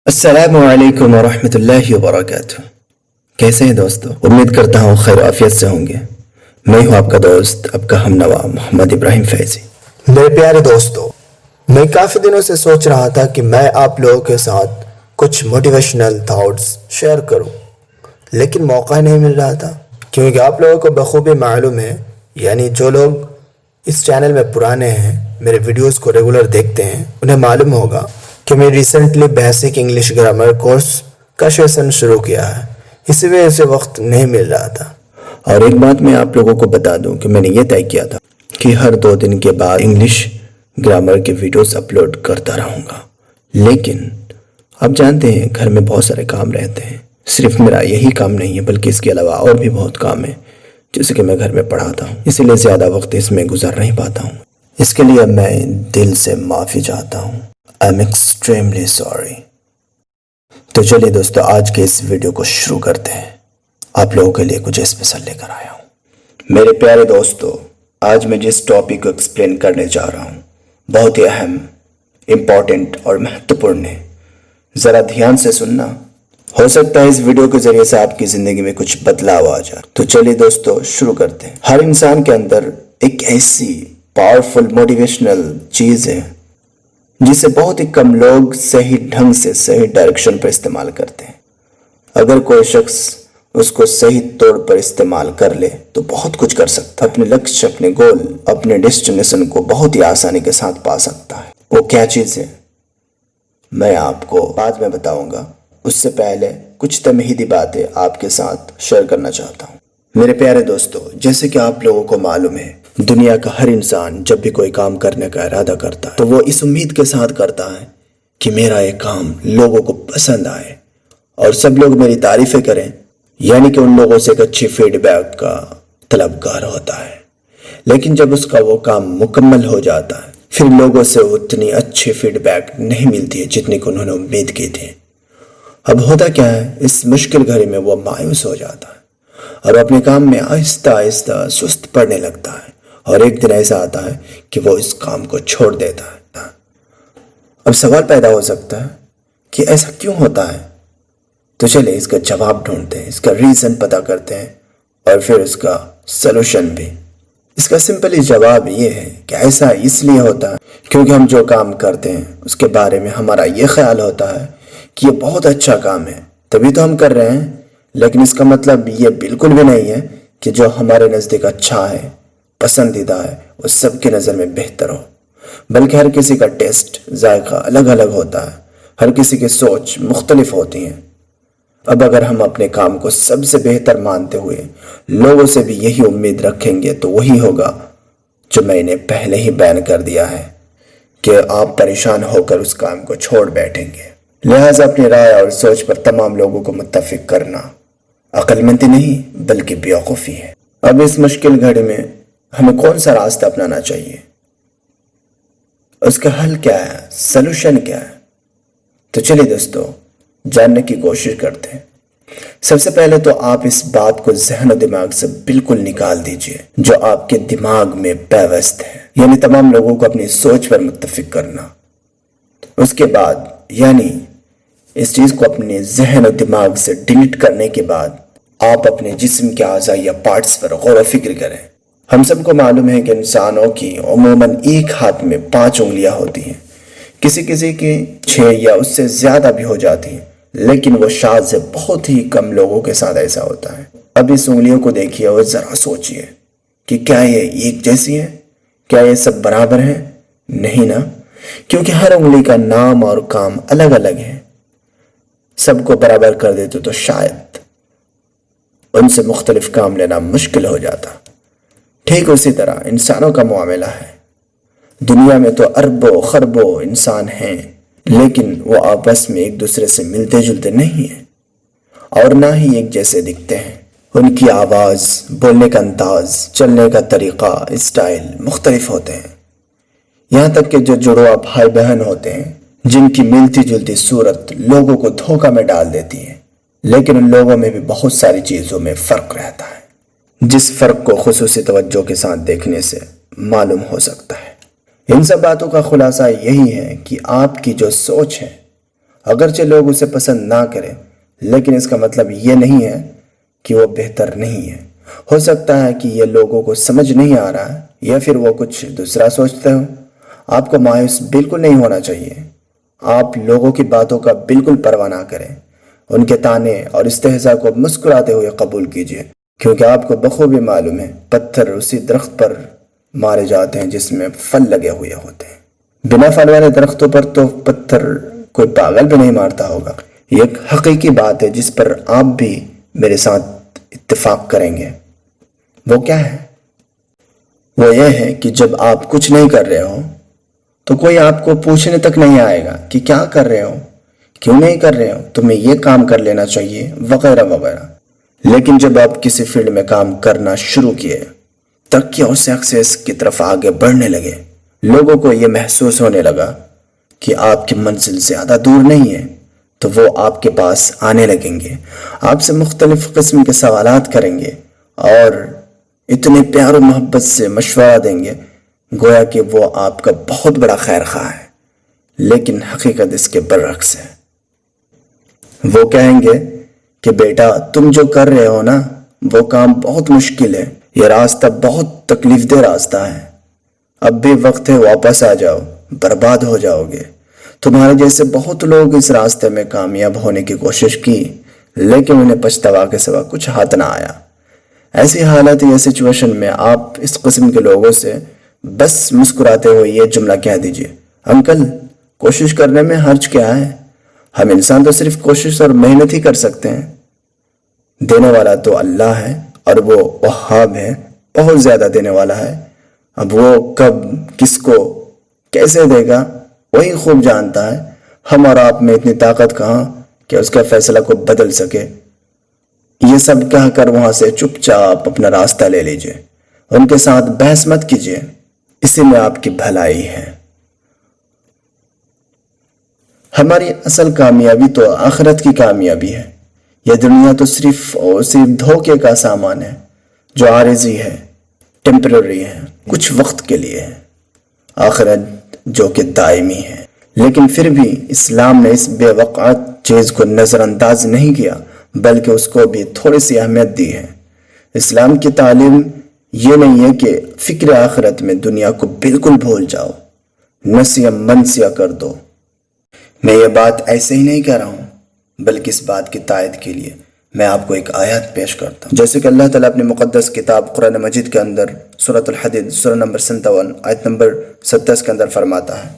السلام علیکم ورحمۃ اللہ وبرکاتہ۔ کیسے ہیں دوستو؟ امید کرتا ہوں خیر عافیت سے ہوں گے۔ میں ہوں آپ کا دوست، آپ کا ہم نوا محمد ابراہیم فیضی۔ میرے پیارے دوستو، میں کافی دنوں سے سوچ رہا تھا کہ میں آپ لوگوں کے ساتھ کچھ موٹیویشنل تھاٹس شیئر کروں، لیکن موقع نہیں مل رہا تھا، کیونکہ آپ لوگوں کو بخوبی معلوم ہے، یعنی جو لوگ اس چینل میں پرانے ہیں، میرے ویڈیوز کو ریگولر دیکھتے ہیں، انہیں معلوم ہوگا کہ میں recently basic English grammar course کا سیشن شروع کیا ہے، اسی وجہ سے وقت نہیں مل رہا تھا۔ اور ایک بات میں آپ لوگوں کو بتا دوں کہ میں نے یہ طے کیا تھا کہ ہر 2 دن کے بعد انگلش گرامر کے ویڈیوز اپلوڈ کرتا رہوں گا، لیکن آپ جانتے ہیں گھر میں بہت سارے کام رہتے ہیں۔ صرف میرا یہی کام نہیں ہے بلکہ اس کے علاوہ اور بھی بہت کام ہے، جیسے کہ میں گھر میں پڑھاتا ہوں، اسی لیے زیادہ وقت اس میں گزار نہیں پاتا ہوں۔ اس کے لیے میں دل سے معافی چاہتا ہوں۔ I'm extremely sorry۔ تو چلیے دوستو، آج کے اس ویڈیو کو شروع کرتے ہیں۔ آپ لوگوں کے لیے کچھ اسپیشل لے کر آیا ہوں۔ میرے پیارے دوستو، آج میں جس ٹاپک کو ایکسپلین کرنے جا رہا ہوں بہت ہی اہم، امپورٹنٹ اور مہتوپورن ہے۔ ذرا دھیان سے سننا، ہو سکتا ہے اس ویڈیو کے ذریعے سے آپ کی زندگی میں کچھ بدلاؤ آ جائے۔ تو چلیے دوستو شروع کرتے ہیں۔ ہر انسان کے اندر ایک ایسی پاورفل موٹیویشنل چیز ہے جسے بہت ہی کم لوگ صحیح ڈھنگ سے صحیح ڈائریکشن پر استعمال کرتے ہیں۔ اگر کوئی شخص اس کو صحیح طور پر استعمال کر لے تو بہت کچھ کر سکتا ہے، اپنے لکش، اپنے گول، اپنے ڈیسٹینیشن کو بہت ہی آسانی کے ساتھ پا سکتا ہے۔ وہ کیا چیز ہے میں آپ کو بعد میں بتاؤں گا، اس سے پہلے کچھ تمہیدی باتیں آپ کے ساتھ شیئر کرنا چاہتا ہوں۔ میرے پیارے دوستو، جیسے کہ آپ لوگوں کو معلوم ہے، دنیا کا ہر انسان جب بھی کوئی کام کرنے کا ارادہ کرتا ہے تو وہ اس امید کے ساتھ کرتا ہے کہ میرا یہ کام لوگوں کو پسند آئے اور سب لوگ میری تعریفیں کریں، یعنی کہ ان لوگوں سے ایک اچھی فیڈ بیک کا طلبگار ہوتا ہے۔ لیکن جب اس کا وہ کام مکمل ہو جاتا ہے پھر لوگوں سے اتنی اچھی فیڈ بیک نہیں ملتی ہے جتنی کہ انہوں نے امید کی تھی۔ اب ہوتا کیا ہے، اس مشکل گھڑی میں وہ مایوس ہو جاتا ہے اور اپنے کام میں آہستہ آہستہ سست پڑنے لگتا ہے، اور ایک دن ایسا آتا ہے کہ وہ اس کام کو چھوڑ دیتا ہے۔ اب سوال پیدا ہو سکتا ہے کہ ایسا کیوں ہوتا ہے؟ تو چلے اس کا جواب ڈھونڈتے ہیں، اس کا ریزن پتہ کرتے ہیں اور پھر اس کا سلوشن بھی۔ اس کا سمپلی جواب یہ ہے کہ ایسا اس لیے ہوتا ہے کیونکہ ہم جو کام کرتے ہیں اس کے بارے میں ہمارا یہ خیال ہوتا ہے کہ یہ بہت اچھا کام ہے، تبھی تو ہم کر رہے ہیں، لیکن اس کا مطلب یہ بالکل بھی نہیں ہے کہ جو ہمارے نزدیک اچھا ہے، پسندیدہ ہے، وہ سب کی نظر میں بہتر ہو، بلکہ ہر کسی کا ٹیسٹ، ذائقہ الگ الگ ہوتا ہے، ہر کسی کی سوچ مختلف ہوتی ہیں۔ اب اگر ہم اپنے کام کو سب سے بہتر مانتے ہوئے لوگوں سے بھی یہی امید رکھیں گے تو وہی ہوگا جو میں نے پہلے ہی بیان کر دیا ہے کہ آپ پریشان ہو کر اس کام کو چھوڑ بیٹھیں گے۔ لہٰذا اپنی رائے اور سوچ پر تمام لوگوں کو متفق کرنا عقل مندی نہیں بلکہ بیوقوفی ہے۔ اب اس مشکل گھڑی میں ہمیں کون سا راستہ اپنانا چاہیے؟ اس کا حل کیا ہے؟ سلوشن کیا ہے؟ تو چلیے دوستو جاننے کی کوشش کرتے ہیں۔ سب سے پہلے تو آپ اس بات کو ذہن و دماغ سے بالکل نکال دیجئے جو آپ کے دماغ میں پیوست ہے، یعنی تمام لوگوں کو اپنی سوچ پر متفق کرنا۔ اس کے بعد یعنی اس چیز کو اپنے ذہن و دماغ سے ڈیلیٹ کرنے کے بعد آپ اپنے جسم کے اعضاء یا پارٹس پر غور و فکر کریں۔ ہم سب کو معلوم ہے کہ انسانوں کی عموماً ایک ہاتھ میں 5 انگلیاں ہوتی ہیں، کسی کسی کی 6 یا اس سے زیادہ بھی ہو جاتی ہیں، لیکن وہ شاذ ہے، بہت ہی کم لوگوں کے ساتھ ایسا ہوتا ہے۔ اب اس انگلیوں کو دیکھیے اور ذرا سوچئے کہ کیا یہ ایک جیسی ہے؟ کیا یہ سب برابر ہیں؟ نہیں نا، کیونکہ ہر انگلی کا نام اور کام الگ الگ ہے۔ سب کو برابر کر دیتے تو شاید ان سے مختلف کام لینا مشکل ہو جاتا۔ ٹھیک اسی طرح انسانوں کا معاملہ ہے۔ دنیا میں تو اربوں خربوں انسان ہیں، لیکن وہ آپس میں ایک دوسرے سے ملتے جلتے نہیں ہیں اور نہ ہی ایک جیسے دکھتے ہیں۔ ان کی آواز، بولنے کا انداز، چلنے کا طریقہ، اسٹائل مختلف ہوتے ہیں۔ یہاں تک کہ جو جڑواں بھائی بہن ہوتے ہیں جن کی ملتی جلتی صورت لوگوں کو دھوکہ میں ڈال دیتی ہے، لیکن ان لوگوں میں بھی بہت ساری چیزوں میں فرق رہتا ہے، جس فرق کو خصوصی توجہ کے ساتھ دیکھنے سے معلوم ہو سکتا ہے۔ ان سب باتوں کا خلاصہ یہی ہے کہ آپ کی جو سوچ ہے اگرچہ لوگ اسے پسند نہ کریں، لیکن اس کا مطلب یہ نہیں ہے کہ وہ بہتر نہیں ہے۔ ہو سکتا ہے کہ یہ لوگوں کو سمجھ نہیں آ رہا ہے یا پھر وہ کچھ دوسرا سوچتے ہو۔ آپ کو مایوس بالکل نہیں ہونا چاہیے۔ آپ لوگوں کی باتوں کا بالکل پرواہ نہ کریں، ان کے طعنے اور استہزاء کو مسکراتے ہوئے قبول کیجیے، کیونکہ آپ کو بخوبی معلوم ہے پتھر اسی درخت پر مارے جاتے ہیں جس میں پھل لگے ہوئے ہوتے ہیں۔ بنا پھل والے درختوں پر تو پتھر کوئی پاگل بھی نہیں مارتا ہوگا۔ یہ ایک حقیقی بات ہے جس پر آپ بھی میرے ساتھ اتفاق کریں گے۔ وہ کیا ہے؟ وہ یہ ہے کہ جب آپ کچھ نہیں کر رہے ہو تو کوئی آپ کو پوچھنے تک نہیں آئے گا کہ کیا کر رہے ہو، کیوں نہیں کر رہے ہو، تمہیں یہ کام کر لینا چاہیے، وغیرہ وغیرہ۔ لیکن جب آپ کسی فیلڈ میں کام کرنا شروع کیے، ترقی اور سکسیس کی طرف آگے بڑھنے لگے، لوگوں کو یہ محسوس ہونے لگا کہ آپ کی منزل زیادہ دور نہیں ہے، تو وہ آپ کے پاس آنے لگیں گے، آپ سے مختلف قسم کے سوالات کریں گے اور اتنے پیار و محبت سے مشورہ دیں گے گویا کہ وہ آپ کا بہت بڑا خیر خواہ ہے، لیکن حقیقت اس کے برعکس ہے۔ وہ کہیں گے کہ بیٹا تم جو کر رہے ہو نا وہ کام بہت مشکل ہے، یہ راستہ بہت تکلیف دہ راستہ ہے، اب بھی وقت ہے واپس آ جاؤ، برباد ہو جاؤ گے۔ تمہارے جیسے بہت لوگ اس راستے میں کامیاب ہونے کی کوشش کی، لیکن انہیں پچھتاوا کے سوا کچھ ہاتھ نہ آیا۔ ایسی حالت یا سچویشن میں آپ اس قسم کے لوگوں سے بس مسکراتے ہوئے یہ جملہ کہہ دیجئے، انکل کوشش کرنے میں حرج کیا ہے، ہم انسان تو صرف کوشش اور محنت ہی کر سکتے ہیں، دینے والا تو اللہ ہے اور وہ وہاب ہے، بہت زیادہ دینے والا ہے، اب وہ کب کس کو کیسے دے گا وہی خوب جانتا ہے، ہم اور آپ میں اتنی طاقت کہاں کہ اس کے فیصلہ کو بدل سکے۔ یہ سب کہہ کر وہاں سے چپ چاپ اپنا راستہ لے لیجئے، ان کے ساتھ بحث مت کیجئے، اسی میں آپ کی بھلائی ہے۔ ہماری اصل کامیابی تو آخرت کی کامیابی ہے، یہ دنیا تو صرف اور صرف دھوکے کا سامان ہے جو عارضی ہے، ٹیمپرری ہے، کچھ وقت کے لیے ہے، آخرت جو کہ دائمی ہے۔ لیکن پھر بھی اسلام نے اس بے وقعت چیز کو نظر انداز نہیں کیا، بلکہ اس کو بھی تھوڑی سی اہمیت دی ہے۔ اسلام کی تعلیم یہ نہیں ہے کہ فکر آخرت میں دنیا کو بالکل بھول جاؤ، نسیہ منسیہ کر دو۔ میں یہ بات ایسے ہی نہیں کہہ رہا ہوں، بلکہ اس بات کی تائید کے لیے میں آپ کو ایک آیت پیش کرتا ہوں، جیسے کہ اللہ تعالیٰ اپنی مقدس کتاب قرآن مجید کے اندر سورۃ الحدید سورہ نمبر 57 آیت نمبر 27 کے اندر فرماتا ہے،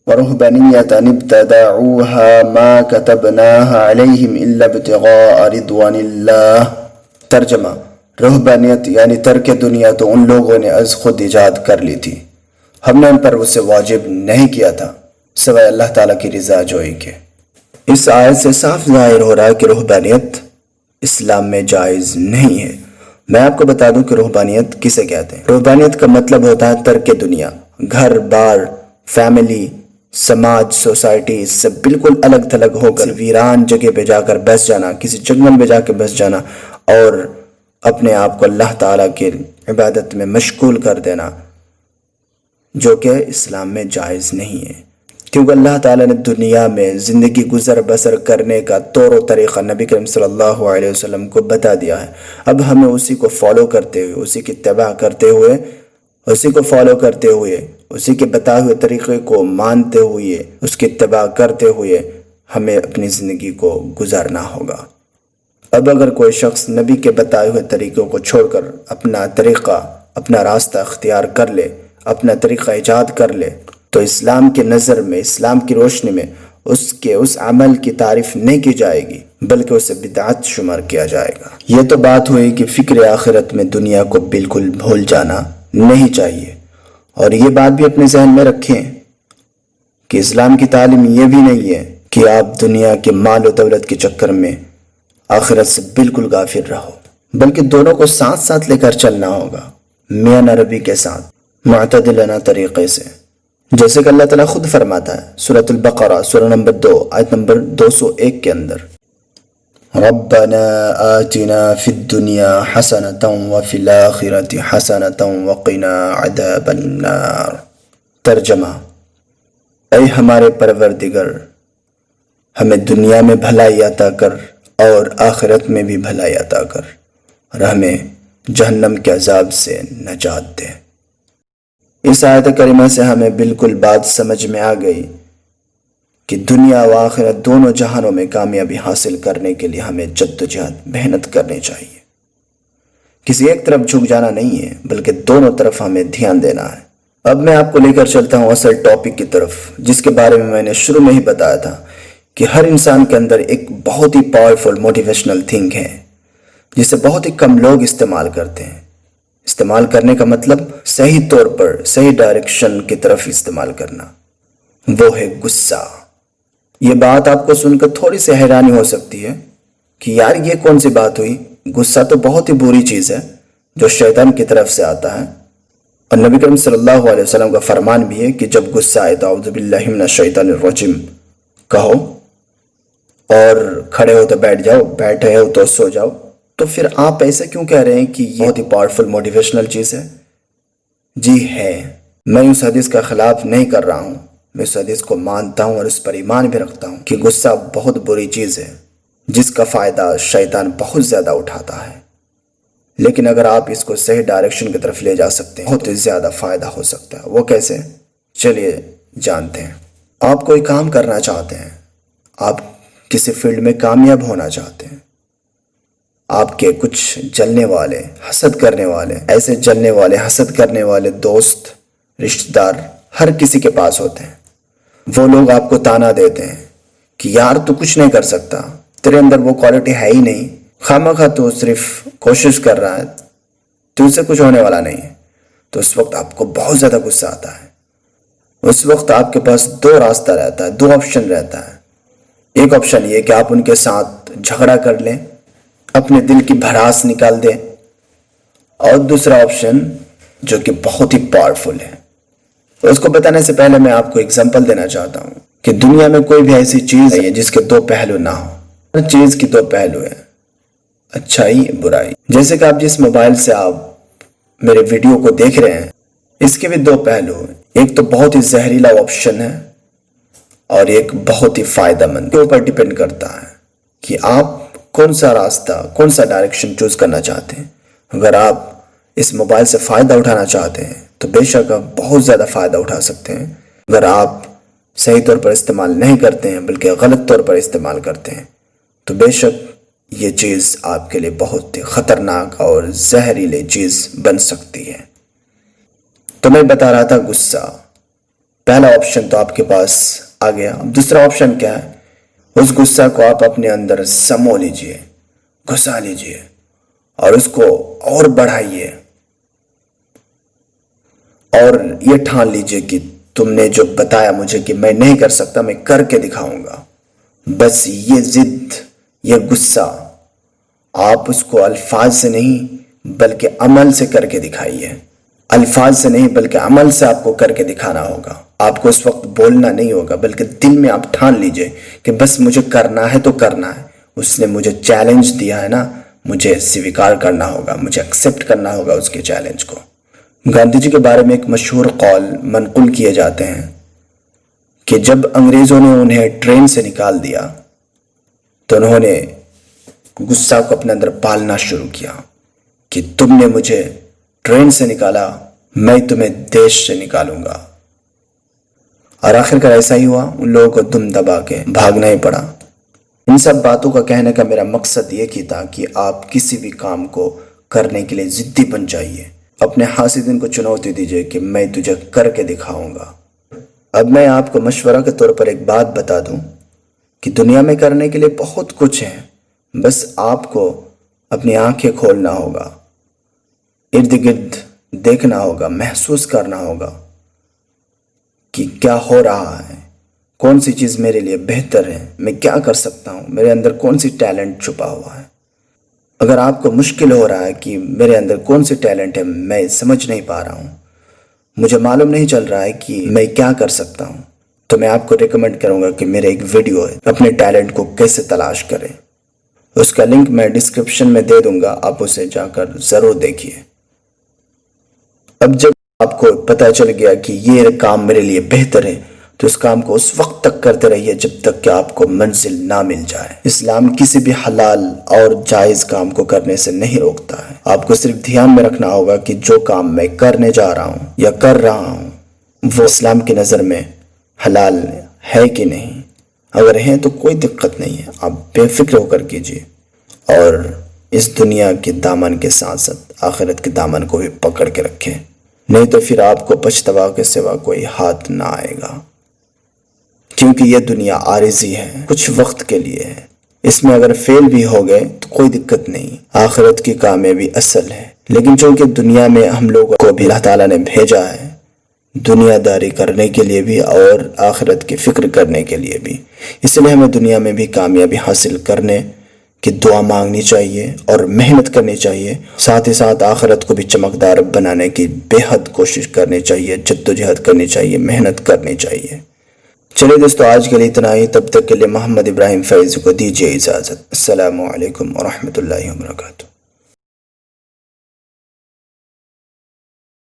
وَرُهْبَانِيَّةً ابْتَدَعُوهَا مَا كَتَبْنَاهَا عَلَيْهِمْ إِلَّا ابْتِغَاءَ رِضْوَانِ اللَّهِ۔ ترجمہ، رہبانیت یعنی ترک دنیا تو ان لوگوں نے از خود ایجاد کر لی تھی، ہم نے ان پر اسے واجب نہیں کیا تھا سوائے اللہ تعالیٰ کی رضا جوئی کے۔ اس آیت سے صاف ظاہر ہو رہا ہے کہ رہبانیت اسلام میں جائز نہیں ہے۔ میں آپ کو بتا دوں کہ رہبانیت کسے کہتے ہیں۔ رہبانیت کا مطلب ہوتا ہے ترک دنیا، گھر بار، فیملی، سماج، سوسائٹی سے بالکل الگ تھلگ ہو کر ویران جگہ پہ جا کر بس جانا، کسی جنگل میں جا کے بس جانا اور اپنے آپ کو اللہ تعالیٰ کی عبادت میں مشغول کر دینا، جو کہ اسلام میں جائز نہیں ہے، کیونکہ اللہ تعالیٰ نے دنیا میں زندگی گزر بسر کرنے کا طور و طریقہ نبی کریم صلی اللہ علیہ وسلم کو بتا دیا ہے۔ اب ہمیں اسی کو فالو کرتے ہوئے، اسی کی اتباع کرتے ہوئے، اسی کو فالو کرتے ہوئے، اسی کے بتائے ہوئے طریقے کو مانتے ہوئے، اس کی اتباع کرتے ہوئے ہمیں اپنی زندگی کو گزارنا ہوگا۔ اب اگر کوئی شخص نبی کے بتائے ہوئے طریقوں کو چھوڑ کر اپنا طریقہ، اپنا راستہ اختیار کر لے، اپنا طریقہ ایجاد کر لے، تو اسلام کے نظر میں، اسلام کی روشنی میں اس کے اس عمل کی تعریف نہیں کی جائے گی، بلکہ اسے بدعت شمار کیا جائے گا۔ یہ تو بات ہوئی کہ فکر آخرت میں دنیا کو بالکل بھول جانا نہیں چاہیے، اور یہ بات بھی اپنے ذہن میں رکھیں کہ اسلام کی تعلیم یہ بھی نہیں ہے کہ آپ دنیا کے مال و دولت کے چکر میں آخرت سے بالکل غافل رہو، بلکہ دونوں کو ساتھ ساتھ لے کر چلنا ہوگا، میاں نربی کے ساتھ، معتدلانہ طریقے سے، جیسے کہ اللہ تعالیٰ خود فرماتا ہے سورۃ البقرہ سورہ نمبر 2 آیت نمبر 201 کے اندر، ربنا آتنا فی الدنیا حسنۃ وفی الآخرۃ حسنۃ وقنا عذاب النار۔ ترجمہ، اے ہمارے پروردگار، ہمیں دنیا میں بھلائی عطا کر اور آخرت میں بھی بھلائی عطا کر، اور ہمیں جہنم کے عذاب سے نجات دے۔ اس آیت کریمہ سے ہمیں بالکل بات سمجھ میں آ گئی کہ دنیا و آخرت دونوں جہانوں میں کامیابی حاصل کرنے کے لیے ہمیں جدوجہد محنت کرنی چاہیے۔ کسی ایک طرف جھک جانا نہیں ہے، بلکہ دونوں طرف ہمیں دھیان دینا ہے۔ اب میں آپ کو لے کر چلتا ہوں اصل ٹاپک کی طرف، جس کے بارے میں نے شروع میں ہی بتایا تھا کہ ہر انسان کے اندر ایک بہت ہی پاورفل موٹیویشنل تھنگ ہے، جسے بہت ہی کم لوگ استعمال کرتے ہیں۔ استعمال کرنے کا مطلب صحیح طور پر صحیح ڈائریکشن کی طرف استعمال کرنا، وہ ہے غصہ۔ یہ بات آپ کو سن کر تھوڑی سی حیرانی ہو سکتی ہے کہ یار یہ کون سی بات ہوئی؟ غصہ تو بہت ہی بری چیز ہے جو شیطان کی طرف سے آتا ہے، اور نبی کریم صلی اللہ علیہ وسلم کا فرمان بھی ہے کہ جب غصہ آئے تو اعوذ باللہ من الشیطان الرجیم کہو، اور کھڑے ہو تو بیٹھ جاؤ، بیٹھے ہو تو سو جاؤ۔ تو پھر آپ ایسے کیوں کہہ رہے ہیں کہ یہ بہت ہی پاورفل موٹیویشنل چیز ہے؟ جی ہے، میں اس حدیث کا خلاف نہیں کر رہا ہوں، میں اس حدیث کو مانتا ہوں اور اس پر ایمان بھی رکھتا ہوں کہ غصہ بہت بری چیز ہے جس کا فائدہ شیطان بہت زیادہ اٹھاتا ہے، لیکن اگر آپ اس کو صحیح ڈائریکشن کی طرف لے جا سکتے ہیں بہت زیادہ فائدہ ہو سکتا ہے۔ وہ کیسے؟ چلیے جانتے ہیں۔ آپ کوئی کام کرنا چاہتے ہیں، آپ کسی فیلڈ میں کامیاب ہونا چاہتے ہیں، آپ کے کچھ جلنے والے، حسد کرنے والے، ایسے جلنے والے، حسد کرنے والے دوست، رشتہ دار ہر کسی کے پاس ہوتے ہیں۔ وہ لوگ آپ کو تانا دیتے ہیں کہ یار تو کچھ نہیں کر سکتا، تیرے اندر وہ کوالٹی ہے ہی نہیں، خواہ تو صرف کوشش کر رہا ہے، تو اسے کچھ ہونے والا نہیں ہے۔ تو اس وقت آپ کو بہت زیادہ غصہ آتا ہے۔ اس وقت آپ کے پاس دو راستہ رہتا ہے، دو آپشن رہتا ہے۔ ایک آپشن یہ کہ آپ ان کے ساتھ جھگڑا کر لیں، اپنے دل کی بھڑاس نکال دیں، اور دوسرا آپشن جو کہ بہت ہی پاورفل ہے، اس کو بتانے سے پہلے میں آپ کو اگزامپل دینا چاہتا ہوں کہ دنیا میں کوئی بھی ایسی چیز ہے جس کے دو پہلو نہ ہو۔ ہر چیز کی دو پہلو ہیں، اچھائی برائی۔ جیسے کہ آپ جس موبائل سے آپ میرے ویڈیو کو دیکھ رہے ہیں، اس کے بھی دو پہلو ہیں۔ ایک تو بہت ہی زہریلا آپشن ہے، اور ایک بہت ہی فائدہ مند۔ کے اوپر ڈیپینڈ کرتا ہے کہ آپ کون سا راستہ، کون سا ڈائریکشن چوز کرنا چاہتے ہیں۔ اگر آپ اس موبائل سے فائدہ اٹھانا چاہتے ہیں تو بے شک آپ بہت زیادہ فائدہ اٹھا سکتے ہیں۔ اگر آپ صحیح طور پر استعمال نہیں کرتے ہیں بلکہ غلط طور پر استعمال کرتے ہیں تو بے شک یہ چیز آپ کے لیے بہت ہی خطرناک اور زہریلی چیز بن سکتی ہے۔ تو میں بتا رہا تھا غصہ، پہلا آپشن تو آپ کے پاس آ گیا۔ اب دوسرا آپشن کیا ہے؟ اس غصہ کو آپ اپنے اندر سمو لیجئے، گھسا لیجئے، اور اس کو اور بڑھائیے، اور یہ ٹھان لیجئے کہ تم نے جو بتایا مجھے کہ میں نہیں کر سکتا، میں کر کے دکھاؤں گا۔ بس یہ ضد، یہ غصہ آپ اس کو الفاظ سے نہیں بلکہ عمل سے کر کے دکھائیے۔ الفاظ سے نہیں بلکہ عمل سے آپ کو کر کے دکھانا ہوگا۔ آپ کو اس وقت بولنا نہیں ہوگا بلکہ دل میں آپ ٹھان لیجئے کہ بس مجھے کرنا ہے تو کرنا ہے۔ اس نے مجھے چیلنج دیا ہے نا، مجھے سویکار کرنا ہوگا، مجھے ایکسیپٹ کرنا ہوگا اس کے چیلنج کو۔ گاندھی جی کے بارے میں ایک مشہور قول منقول کیے جاتے ہیں کہ جب انگریزوں نے انہیں ٹرین سے نکال دیا تو انہوں نے غصہ کو اپنے اندر پالنا شروع کیا کہ تم نے مجھے ٹرین سے نکالا، میں تمہیں دیش سے نکالوں گا۔ اور آخرکار ایسا ہی ہوا، ان لوگوں کو دم دبا کے بھاگنا ہی پڑا۔ ان سب باتوں کا کہنے کا میرا مقصد یہ کی تھا کہ آپ کسی بھی کام کو کرنے کے لیے ضدی بن جائیے، اپنے حاسدین کو چنوتی دیجئے کہ میں تجھے کر کے دکھاؤں گا۔ اب میں آپ کو مشورہ کے طور پر ایک بات بتا دوں کہ دنیا میں کرنے کے لیے بہت کچھ ہے، بس آپ کو اپنی آنکھیں کھولنا ہوگا، ارد گرد دیکھنا ہوگا، محسوس کرنا ہوگا کہ کیا ہو رہا ہے، کون سی چیز میرے لیے بہتر ہے، میں کیا کر سکتا ہوں، میرے اندر کون سی ٹیلنٹ چھپا ہوا ہے۔ اگر آپ کو مشکل ہو رہا ہے کہ میرے اندر کون سی ٹیلنٹ ہے، میں سمجھ نہیں پا رہا ہوں، مجھے معلوم نہیں چل رہا ہے کہ میں کیا کر سکتا ہوں، تو میں آپ کو ریکمنڈ کروں گا کہ میرے ایک ویڈیو ہے اپنے ٹیلنٹ کو کیسے تلاش کریں، اس کا لنک میں ڈسکرپشن میں دے دوں گا، آپ اسے جا کر ضرور دیکھیے۔ اب جب آپ کو پتہ چل گیا کہ یہ کام میرے لیے بہتر ہے تو اس کام کو اس وقت تک کرتے رہیے جب تک کہ آپ کو منزل نہ مل جائے۔ اسلام کسی بھی حلال اور جائز کام کو کرنے سے نہیں روکتا ہے۔ آپ کو صرف دھیان میں رکھنا ہوگا کہ جو کام میں کرنے جا رہا ہوں یا کر رہا ہوں وہ اسلام کی نظر میں حلال ہے کہ نہیں۔ اگر ہیں تو کوئی دقت نہیں ہے، آپ بے فکر ہو کر کیجیے، اور اس دنیا کے دامن کے ساتھ ساتھ آخرت کے دامن کو بھی پکڑ کے رکھیں، نہیں تو پھر آپ کو پچھتاوا کے سوا کوئی ہاتھ نہ آئے گا، کیونکہ یہ دنیا عارضی ہے، کچھ وقت کے لیے ہے۔ اس میں اگر فیل بھی ہو گئے تو کوئی دقت نہیں، آخرت کی کامیابی اصل ہے۔ لیکن چونکہ دنیا میں ہم لوگوں کو بھی اللہ تعالیٰ نے بھیجا ہے دنیا داری کرنے کے لیے بھی اور آخرت کی فکر کرنے کے لیے بھی، اس لیے ہمیں دنیا میں بھی کامیابی حاصل کرنے کی دعا مانگنی چاہیے اور محنت کرنی چاہیے، ساتھ ہی ساتھ آخرت کو بھی چمکدار بنانے کی بے حد کوشش کرنی چاہیے، جدوجہد کرنی چاہیے، محنت کرنی چاہیے۔ چلیے دوستو، آج کے لیے اتنا ہی، تب تک کے لیے محمد ابراہیم فیض کو دیجیے اجازت۔ السلام علیکم ورحمۃ اللہ وبرکاتہ۔